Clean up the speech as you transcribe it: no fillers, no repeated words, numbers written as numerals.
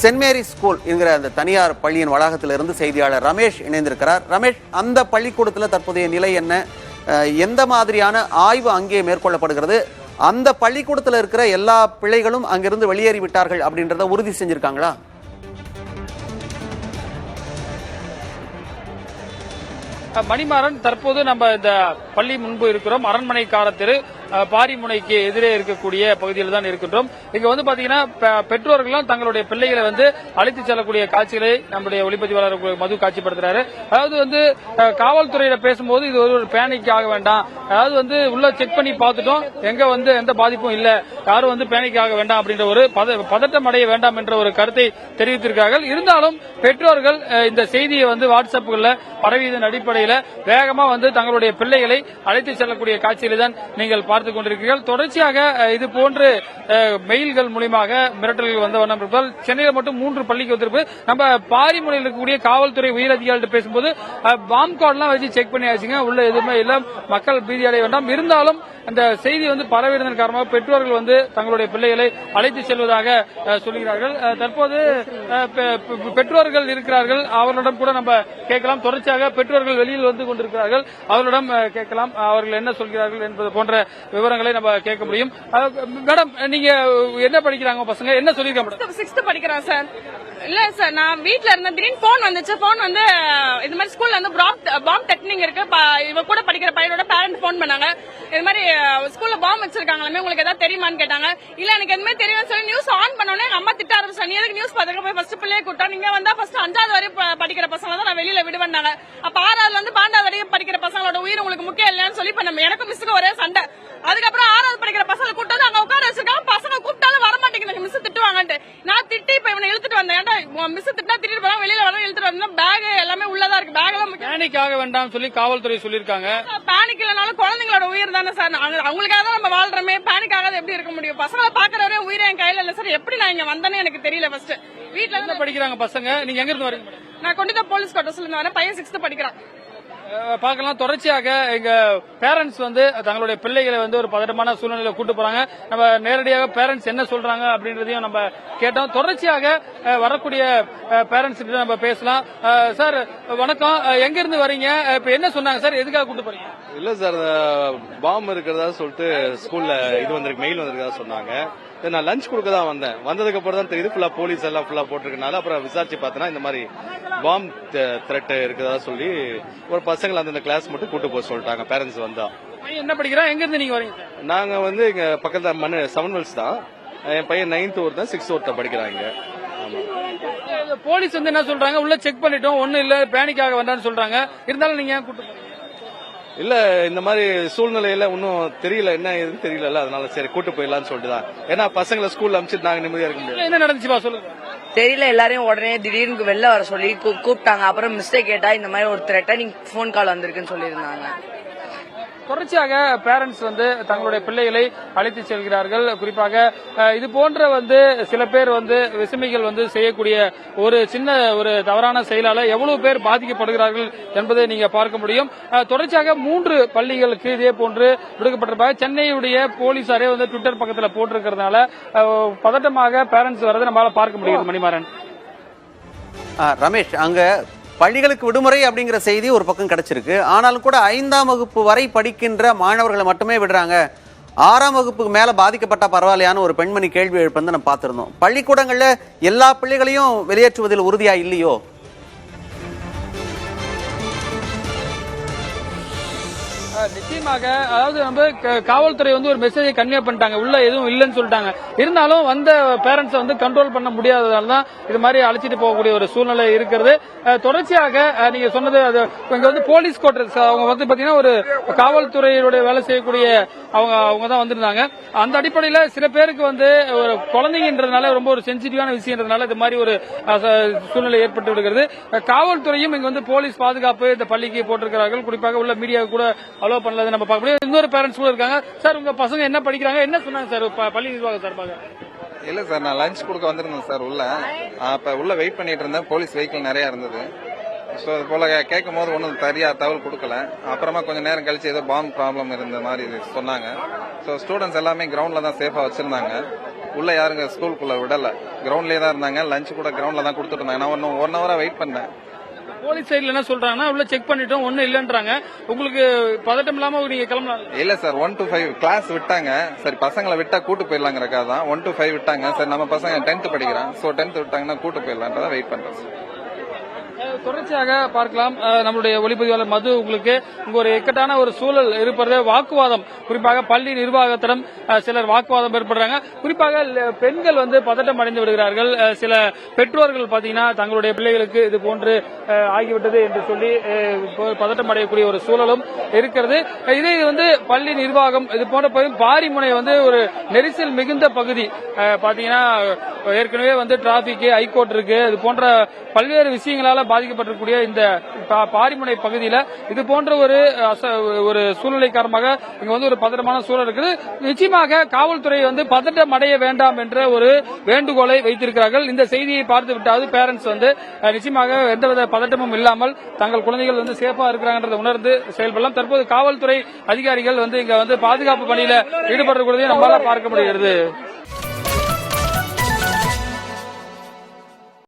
Send மேரி school என்கிற அந்த தனியார் பள்ளியின் வளாகத்திலிருந்து செய்தியாளர் ரமேஷ் இணைந்திருக்கிறார். ரமேஷ், அந்த பள்ளிக்கூடத்தில் தற்போதைய நிலை என்ன? எந்த மாதிரியான ஆய்வு அங்கே மேற்கொள்ளப்படுகிறது? அந்த பள்ளிக்கூடத்தில் இருக்கிற எல்லா பிள்ளைகளும் அங்கிருந்து வெளியேறி விட்டார்கள் அப்படின்றத உறுதி செஞ்சிருக்காங்களா? மணிமாறன், தற்போது நம்ம இந்த பள்ளி முன்பு இருக்கிறோம். அரண்மனைக்கார தெரு பாரிமுனைக்கு எதிரே இருக்கக்கூடிய பகுதியில் தான் இருக்கின்றோம். இங்க வந்து பாத்தீங்கன்னா பெற்றோர்களும் தங்களுடைய பிள்ளைகளை வந்து அழைத்து செல்லக்கூடிய காட்சிகளை நம்முடைய ஒளிப்பதிவாளர் மது காட்சிப்படுத்துறாரு. அதாவது வந்து காவல்துறையில பேசும்போது இது ஒரு பேனிக் ஆக வேண்டாம், அதாவது வந்து உள்ள செக் பண்ணி பார்த்துட்டோம், எங்க வந்து எந்த பாதிப்பும் இல்ல, யாரும் வந்து பேனிக் ஆக வேண்டாம் அப்படின்ற ஒரு பதட்டம் அடைய வேண்டாம் என்ற ஒரு கருத்தை தெரிவித்திருக்கிறார்கள். இருந்தாலும் பெற்றோர்கள் இந்த செய்தியை வந்து வாட்ஸ்அப்புகள்ல பரவியதன் அடிப்படையில் வேகமா வந்து தங்களுடைய பிள்ளைகளை அழைத்து செல்லக்கூடிய காட்சிகளை தான் நீங்கள் பார்த்துக் கொண்டிருக்கிறீர்கள். தொடர்ச்சியாக இது போன்று மெயில்கள் மூலமாக மிரட்டல்கள் வந்த வண்ணம் இருப்பதால் சென்னையில் மட்டும் 3 பள்ளிக்கு வந்திருப்பது. நம்ம பாரிமுனையில் இருக்கக்கூடிய காவல்துறை உயரதிகாரிகள் பேசும்போது பாம் கார்டெல்லாம் வச்சு செக் பண்ணியாச்சுங்க, உள்ள எதுவுமே இல்ல, மக்கள் பீதி அடைய வேண்டாம். இருந்தாலும் அந்த செய்தி வந்து பரவியதன் காரணமாக பெற்றோர்கள் வந்து தங்களுடைய பிள்ளைகளை அழைத்து செல்வதாக சொல்கிறார்கள். தற்போது பெற்றோர்கள் இருக்கிறார்கள், அவர்களிடம் கூட நம்ம கேட்கலாம். தொடர்ச்சியாக பெற்றோர்கள் வெளியில் வந்து கொண்டிருக்கிறார்கள், அவர்களிடம் கேட்கலாம், அவர்கள் என்ன சொல்கிறார்கள் என்பது போன்ற விவரங்களை நம்ம கேட்க முடியும். மேடம், நீங்க என்ன படிக்கிறாங்க பசங்க, என்ன சொல்லிருக்காங்க? 6th படிக்கிறான் சார். இல்ல சார், நான் வீட்ல இருந்த திடீர்னு போன் வந்துச்சு. போன் வந்து இந்த மாதிரி ஸ்கூல்ல வந்து பாம் டெக்னிக் இருக்கு, இவ கூட படிக்கிற பையனோட பேரண்ட் போன் பண்ணாங்க, இது மாதிரி ஸ்கூல்ல பாம் வச்சிருக்காங்களே, உங்களுக்கு ஏதாவது தெரியுமான்னு கேட்டாங்க. இல்ல எனக்கு எதுவுமே தெரியும் சொல்லி நியூஸ் ஆன் பண்ணோன்னே எங்க அம்மா திட்ட ஆரம்பிச்சாங்க, நீ எதுக்கு நியூஸ் பாத்துக்க போய் ஃபர்ஸ்ட் பிள்ளைய கூட்டா, நீங்க வந்தா ஃபர்ஸ்ட் 5வது வரை படிக்கிற பசங்க தான் நான் வெளியில விடுவேன்னாங்க. அப்ப 6வது வந்து 12வது வரைக்கும் படிக்கிற பசங்களோட உயிர் உங்களுக்கு முக்கியம் இல்லையான்னு சொல்லி பண்ண எனக்கும் மிஸ்ஸுக்கு ஒரே சண்டை. அதுக்கப்புறம் 6வது படிக்கிற பசங்களை கூட்டாது அங்க உட்கார வச்சிருக்காங்க. பசங்க கூப்பிட்டாலும் வர மாட்டேங்குது, மிஸ் திட்டுவாங்கன்ட்டு. நான் திட்டி இப்ப இவனை இழுத்துட்டு வந்தேன். ஏன்டா மிஸ் திட்டா திட்டிட்டு போறாங்க, வெளியில வர இழுத்துட்டு வந்தா பேக் எல்லாமே உள்ளதா இருக்கு, பேக் எல்லாம் பேனிக் ஆக வேண்டாம் சொல்லி காவல்துறை சொல்லிருக்காங்க. பேனிக் இல்லனாலும் குழந்தைங்களோட உயிர் தானே சார், அவங்களுக்காக தான் நம்ம வாழ்றோமே, பேனிக் ஆகாத எப்படி இருக்க முடியும்? பசங்களை பாக்குறவரே உயிரை என் கையில இல்ல சார், எப்படி நான் இங்க வந்தேன்னு எனக்கு தெரியல. ஃபர்ஸ்ட் வீட்டுல என்ன படிக்கிறாங்க பசங்க? நீங்க எங்க இருந்து வரீங்க? நான் கொண்டு போலீஸ் குவார்டர்ஸ்ல இருந்து வரேன். பையன் 6th படிக்கிறான். பார்க்கலாம். தொடர்ச்சியாக எங்க பேரண்ட்ஸ் வந்து தங்களுடைய பிள்ளைகளை வந்து ஒரு பதட்டமான சூழ்நிலையில கூட்டு போறாங்க. நம்ம நேரடியாக பேரண்ட்ஸ் என்ன சொல்றாங்க அப்படின்றதையும் நம்ம கேட்டோம். தொடர்ச்சியாக வரக்கூடிய பேரண்ட்ஸ் கிட்ட நம்ம பேசலாம். சார் வணக்கம், எங்க இருந்து வரீங்க? இப்ப என்ன சொன்னாங்க சார், எதுக்காக கூட்டு போறீங்க? இல்ல சார், பாம்பு இருக்கிறதா சொல்லிட்டு ஸ்கூல்ல இது வந்திருக்கு, மெயில் வந்திருக்கதா சொன்னாங்க. நான் லஞ்ச் கொடுக்க தான் வந்தேன். வந்ததுக்கு அப்புறம் தான் தெரியுது ஃபுல்லா போலீஸ் எல்லாம் ஃபுல்லா போட்டிருக்கனால அப்புறம் விசாரிச்சு பார்த்தனா இந்த மாதிரி பாம் த்ரெட் இருக்கிறதா சொல்லி ஒரு பசங்களை அந்த கிளாஸ் மட்டும் கூட்டு போக சொல்லிட்டாங்க. பேரண்ட்ஸ் வந்தா. என்ன படிக்கிறா, எங்க இருந்து நீங்க வரீங்க? நாங்க வந்து இங்க பக்கத்துல 7 Wells தான். என் பையன் 9th ஒருத்தன் 6th ஒருத்தன் படிக்கிறாங்க. போலீஸ் வந்து என்ன சொல்றாங்க, உள்ள செக் பண்ணிட்டோம், ஒன்னும் இல்ல, பேனிக் ஆக வேண்டாம்னு சொல்றாங்க. இருந்தாலும் நீங்க ஏன் கூட்டு போறீங்க? இல்ல, இந்த மாதிரி சூழ்நிலையில ஒன்னும் தெரியல, என்ன ஏதுன்னு தெரியல, அதனால சரி கூட்டு போயிடலாம்னு சொல்லிட்டு தான். ஏன்னா பசங்களை ஸ்கூல்ல அனுப்பிச்சிட்டு நாங்க நிம்மதியா இருக்க முடியாது. என்ன நடந்துச்சுப்பா சொல்லுங்க. தெரியல, எல்லாரையும் உடனே திடீர்னு வெளில வர சொல்லி கூப்பிட்டாங்க. அப்புறம் மிஸ்டேக் கேட்டா இந்த மாதிரி ஒரு த்ரெட்டனிங் போன் கால் வந்திருக்குன்னு சொல்லியிருந்தாங்க. தொடர்ச்சியாக பேரண்ட்ஸ் வந்து தங்களுடைய பிள்ளைகளை அழைத்து செல்கிறார்கள். குறிப்பாக இது போன்ற வந்து சில பேர் வந்து விசமிகள் வந்து செய்யக்கூடிய ஒரு சின்ன ஒரு தவறான செயலால எவ்வளவு பேர் பாதிக்கப்படுகிறார்கள் என்பதை நீங்க பார்க்க முடியும். தொடர்ச்சியாக 3 பள்ளிகளுக்கு இதே போன்று விடுக்கப்பட்டிருப்பாங்க. சென்னையுடைய போலீசாரே வந்து ட்விட்டர் பக்கத்தில் போட்டிருக்கிறதுனால பதட்டமாக பேரண்ட்ஸ் வரதை நம்மளால பார்க்க முடியுது. மணிமாறன், ரமேஷ், அங்க பள்ளிகளுக்கு விடுமுறை அப்படிங்கிற செய்தி ஒரு பக்கம் கிடைச்சிருக்கு. ஆனாலும் கூட 5ஆம் வகுப்பு வரை படிக்கின்ற மாணவர்களை மட்டுமே விடுறாங்க. 6ஆம் வகுப்புக்கு மேல பாதிக்கப்பட்ட பரவாயில்லையான ஒரு பெண்மணி கேள்வி எழுப்பந்து நம்ம பார்த்திருந்தோம். பள்ளிக்கூடங்கள்ல எல்லா பிள்ளைகளையும் வெளியேற்றுவதில் உறுதியா இல்லையோ? நிச்சயமாக, அதாவது நம்ம காவல்துறை வந்து ஒரு மெசேஜை கன்வே பண்ணிட்டாங்க, உள்ள எதுவும் இல்லைன்னு சொல்லிட்டாங்க. இருந்தாலும் வந்த பேரண்ட்ஸ் வந்து கண்ட்ரோல் பண்ண முடியாததால தான் இது மாதிரி அழைச்சிட்டு போகக்கூடிய ஒரு சூழ்நிலை இருக்கிறது. தொடர்ச்சியாக நீங்க சொன்னது, அது இங்க வந்து போலீஸ் குவார்டர்ஸ், அவங்க வந்து பாத்தீங்கன்னா ஒரு காவல்துறையினுடைய வேலை செய்யக்கூடிய அவங்க தான் வந்திருந்தாங்க. அந்த அடிப்படையில சில பேருக்கு வந்து ஒரு குழந்தைங்கன்றதுனால ரொம்ப ஒரு சென்சிட்டிவான விஷயம்ன்றதுனால இது மாதிரி ஒரு சூழ்நிலை ஏற்பட்டு விடுகிறது. காவல்துறையும் இங்க வந்து போலீஸ் பாதுகாப்பு இந்த பள்ளிக்கு போட்டிருக்கிறார்கள். குறிப்பாக உள்ள மீடியாவுக்கு கூட அலோ பண்ணல நம்ம பார்க்க முடியும். இன்னொரு பேரண்ட்ஸ் கூட இருக்காங்க. சார், உங்க பசங்க என்ன படிக்கிறாங்க, என்ன சொன்னாங்க சார் பள்ளி நிர்வாகம் சார்பாக? இல்ல சார், நான் லஞ்ச் கொடுக்க வந்திருந்தேன் சார் உள்ள. அப்ப உள்ள வெயிட் பண்ணிட்டு இருந்தேன், போலீஸ் வெஹிக்கிள் நிறைய இருந்தது. ஸோ அது போல கேட்கும் போது ஒன்றும் சரியா தகவல் கொடுக்கல. அப்புறமா கொஞ்சம் நேரம் கழிச்சு ஏதோ பாம்பு ப்ராப்ளம் இருந்த மாதிரி சொன்னாங்க. ஸோ ஸ்டூடெண்ட்ஸ் எல்லாமே கிரவுண்ட்ல தான் சேஃபா வச்சிருந்தாங்க. உள்ள யாருங்க ஸ்கூலுக்குள்ள விடல, கிரவுண்ட்லயே தான் இருந்தாங்க. லஞ்ச் கூட கிரவுண்ட்ல தான் கொடுத்துட்டு இருந்தாங்க. நான் இன்னும் 1 hour வெயிட் பண்ணேன். போலீஸ் சைடுல என்ன சொல்றாங்கன்னா உள்ள செக் பண்ணிட்டோம் ஒண்ணும் இல்லன்றாங்க. உங்களுக்கு பதட்டம் இல்லாம நீங்க கிளம்பலாம்? இல்ல சார், 1 to 5 கிளாஸ் விட்டாங்க. சரி பசங்களை விட்டா கூட்டு போயிடலாங்கிறக்கா தான் 1 to 5 விட்டாங்க. சரி நம்ம பசங்க 10th படிக்கிறான், சோ 10th விட்டாங்கன்னா கூட்டு போயிடலான்றதான் வெயிட் பண்றேன் சார். தொடர்ச்சியாக பார்க்கலாம். நம்மளுடைய ஒளிப்பதிவாளர் மது உங்களுக்கு இங்க ஒரு இக்கட்டான ஒரு சூழல் இருப்பது, வாக்குவாதம், குறிப்பாக பள்ளி நிர்வாகத்திடம் சிலர் வாக்குவாதம் ஏற்படுறாங்க. குறிப்பாக பெண்கள் வந்து பதட்டம் அடைந்து விடுகிறார்கள். சில பெற்றோர்கள் பாத்தீங்கன்னா தங்களுடைய பிள்ளைகளுக்கு இது போன்று ஆகிவிட்டது என்று சொல்லி பதட்டம் அடையக்கூடிய ஒரு சூழலும் இருக்கிறது. இதே வந்து பள்ளி நிர்வாகம் இது போன்ற பாரிமுனை வந்து ஒரு நெரிசல் மிகுந்த பகுதி. பாத்தீங்கன்னா ஏற்கனவே வந்து டிராபிக், ஹைகோர்ட் இருக்கு, இது போன்ற பல்வேறு விஷயங்களால பாதிக்கப்பட்டிருக்கக்கூடிய இந்த பாரிமுனை பகுதியில இது போன்ற ஒரு சூழ்நிலை காரணமாக இங்க வந்து ஒரு பதட்டமான சூழல் இருக்குது. நிச்சயமாக காவல்துறை வந்து பதட்டம் அடைய வேண்டாம் என்ற ஒரு வேண்டுகோளை வைத்திருக்கிறார்கள். இந்த செய்தியை பார்த்து விட்டாவது பேரண்ட்ஸ் வந்து நிச்சயமாக எந்தவித பதட்டமும் இல்லாமல் தங்கள் குழந்தைகள் வந்து சேஃபா இருக்கிறாங்கன்றதை உணர்ந்து செயல்படலாம். தற்போது காவல்துறை அதிகாரிகள் வந்து இங்க வந்து பாதுகாப்பு பணியில ஈடுபடுறதையும் நம்மளால பார்க்க முடிகிறது.